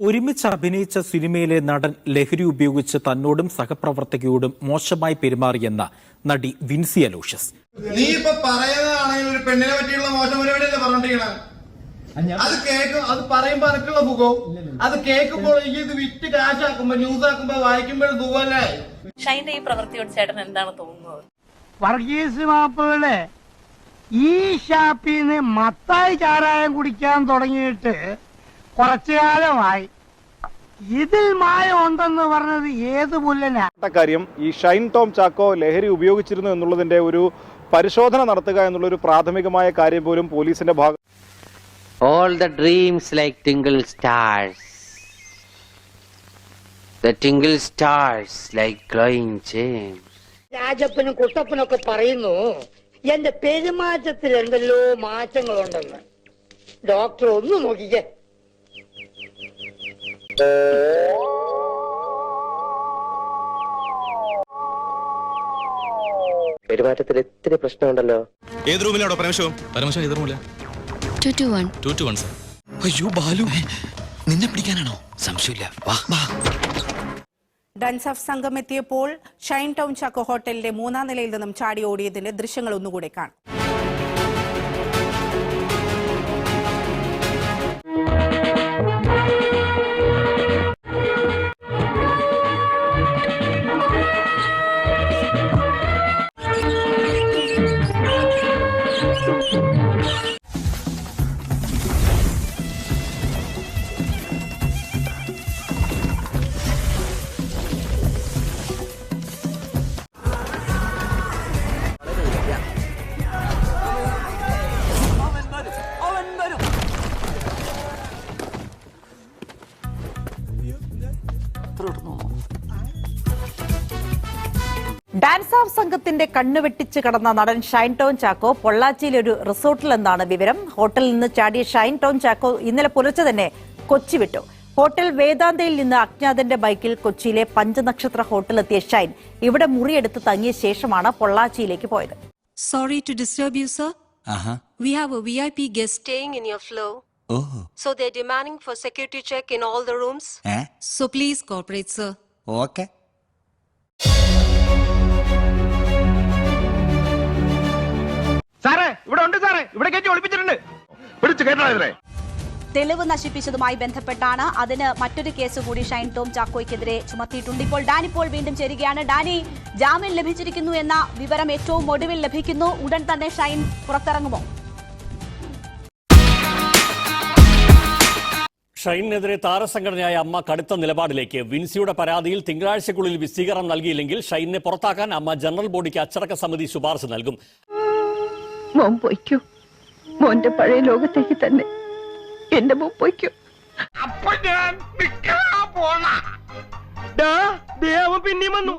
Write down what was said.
ഒരുമിച്ച് അഭിനയിച്ച സിനിമയിലെ നടൻ ലഹരി ഉപയോഗിച്ച് തന്നോടും സഹപ്രവർത്തകയോടും മോശമായി പെരുമാറിയെന്ന നടി വിൻസി അലോഷ്യസ്. നീ ഇപ്പൊ പറയുന്നതാണെങ്കിൽ ഒരു പെണ്ണിനെ പറ്റിയുള്ള മോശം പരിപാടിയല്ലേ പറഞ്ഞോണ്ടിരിക്കണ? അത് പറയുമ്പോ അനക്കുള്ള സുഖവും അത് കേൾക്കുമ്പോൾ ഇത് വിറ്റ് കാശാക്കുമ്പോ ന്യൂസ് ആക്കുമ്പോ വായിക്കുമ്പോഴും സുഖമല്ലേ? ഷൈന്റെ ഈ പ്രവൃത്തിയോട് ചേട്ടൻ എന്താണ് തോന്നുന്നത്? വർഗീസ് മാപ്പുകളെ ഈ ഷാപ്പിന്ന് മത്തായി ചാരായം കുടിക്കാൻ തുടങ്ങിയിട്ട് കുറച്ചു കാലമായി. ഇതിൽ മായം ഉണ്ടെന്ന് പറഞ്ഞത് ഏത് പുല്ലനാ? കാര്യം ഈ ഷൈൻ ടോം ചാക്കോ ലഹരി ഉപയോഗിച്ചിരുന്നു എന്നുള്ളതിന്റെ ഒരു പരിശോധന നടത്തുക എന്നുള്ള ഒരു പ്രാഥമികമായ കാര്യം പോലും പോലീസിന്റെ ഭാഗം. All the dreams like tingle stars. The tingle stars like glowing gems. രാജപ്പനും കുട്ടപ്പനൊക്കെ പറയുന്നു എന്റെ പെരുമാറ്റത്തിൽ എന്തെല്ലോ മാറ്റങ്ങളുണ്ടെന്ന്. ഡോക്ടർ ഒന്ന് നോക്കിക്കേ. പെരുമാറ്റത്തിൽ ഇത്തിരി പ്രശ്നമുണ്ടല്ലോ. ഏത് റൂമിലാണോ പരമശിവം? പരമശിവം ഏത് റൂമിലാ? 221 സർ. അയ്യോ ബാലു, നിന്നെ പിടിക്കാനാണോ? സംശയമില്ല, വാ. ഡാൻസ് ഓഫ് സംഘം എത്തിയപ്പോൾ ഷൈൻ ടൗൺ ചാക്കോ ഹോട്ടലിന്റെ 3-ാം നിലയിൽ നിന്നും ചാടി ഓടിയതിന്റെ ദൃശ്യങ്ങൾ ഒന്നുകൂടെ കാണാം. ഡാൻസ് ഓഫ് സംഘത്തിന്റെ കണ്ണുവെട്ടിച്ച് കടന്ന നടൻ ഷൈൻ ടോൺ ചാക്കോ പൊള്ളാച്ചിയിലെ ഒരു റിസോർട്ടിലെന്നാണ് വിവരം. ഹോട്ടലിൽ നിന്ന് ചാടിയ ഷൈൻ ടോൺ ചാക്കോ ഇന്നലെ പുലർച്ചെ തന്നെ കൊച്ചി വിട്ടു. ഹോട്ടൽ വേദാന്തയിൽ നിന്ന് അജ്ഞാതന്റെ ബൈക്കിൽ കൊച്ചിയിലെ പഞ്ചനക്ഷത്ര ഹോട്ടലിലെത്തിയ ഷൈൻ ഇവിടെ മുറിയെടുത്ത് തങ്ങിയ ശേഷമാണ് പൊള്ളാച്ചിയിലേക്ക് പോയത്. Sorry to disturb you, sir. We have a VIP guest staying in your floor. So they're demanding for security check in all the rooms. So please cooperate, sir. Okay. സാറേ ഇവിടെ ഉണ്ട് സാറേ, ഇവിടെ കയറ്റി ഒളിപ്പിച്ചിട്ടുണ്ട്. പിടിച്ചു കേട്ടോ. തെളിവ് നശിപ്പിച്ചതുമായി ബന്ധപ്പെട്ടാണ്. അതിന് മറ്റൊരു കേസ് കൂടി ഷൈൻ ടോം ചാക്കോയ്ക്കെതിരെ ചുമത്തിയിട്ടുണ്ട്. ഇപ്പോൾ ഡാനി പോൾ വീണ്ടും ചേരുകയാണ്. ഡാനി, ജാമ്യം ലഭിച്ചിരിക്കുന്നു എന്ന വിവരം ഏറ്റവും ഒടുവിൽ ലഭിക്കുന്നു. ഉടൻ തന്നെ ഷൈൻ പുറത്തിറങ്ങുമോ? ഷൈനെതിരെ താരസംഘടനയായ അമ്മ കടുത്ത നിലപാടിലേക്ക്. വിൻസിയുടെ പരാതിയിൽ തിങ്കളാഴ്ചക്കുള്ളിൽ വിശദീകരണം നൽകിയില്ലെങ്കിൽ ഷൈനെ പുറത്താക്കാൻ അമ്മ ജനറൽ ബോഡിക്ക് അച്ചടക്ക സമിതി ശുപാർശ നൽകും. മോൻ പൊയ്ക്കോ, മോന്റെ പഴയ ലോകത്തേക്ക് തന്നെ എന്റെ മോൻ പൊയ്ക്കോ. അപ്പൊ ഞാൻ പിന്നെയും വന്നു.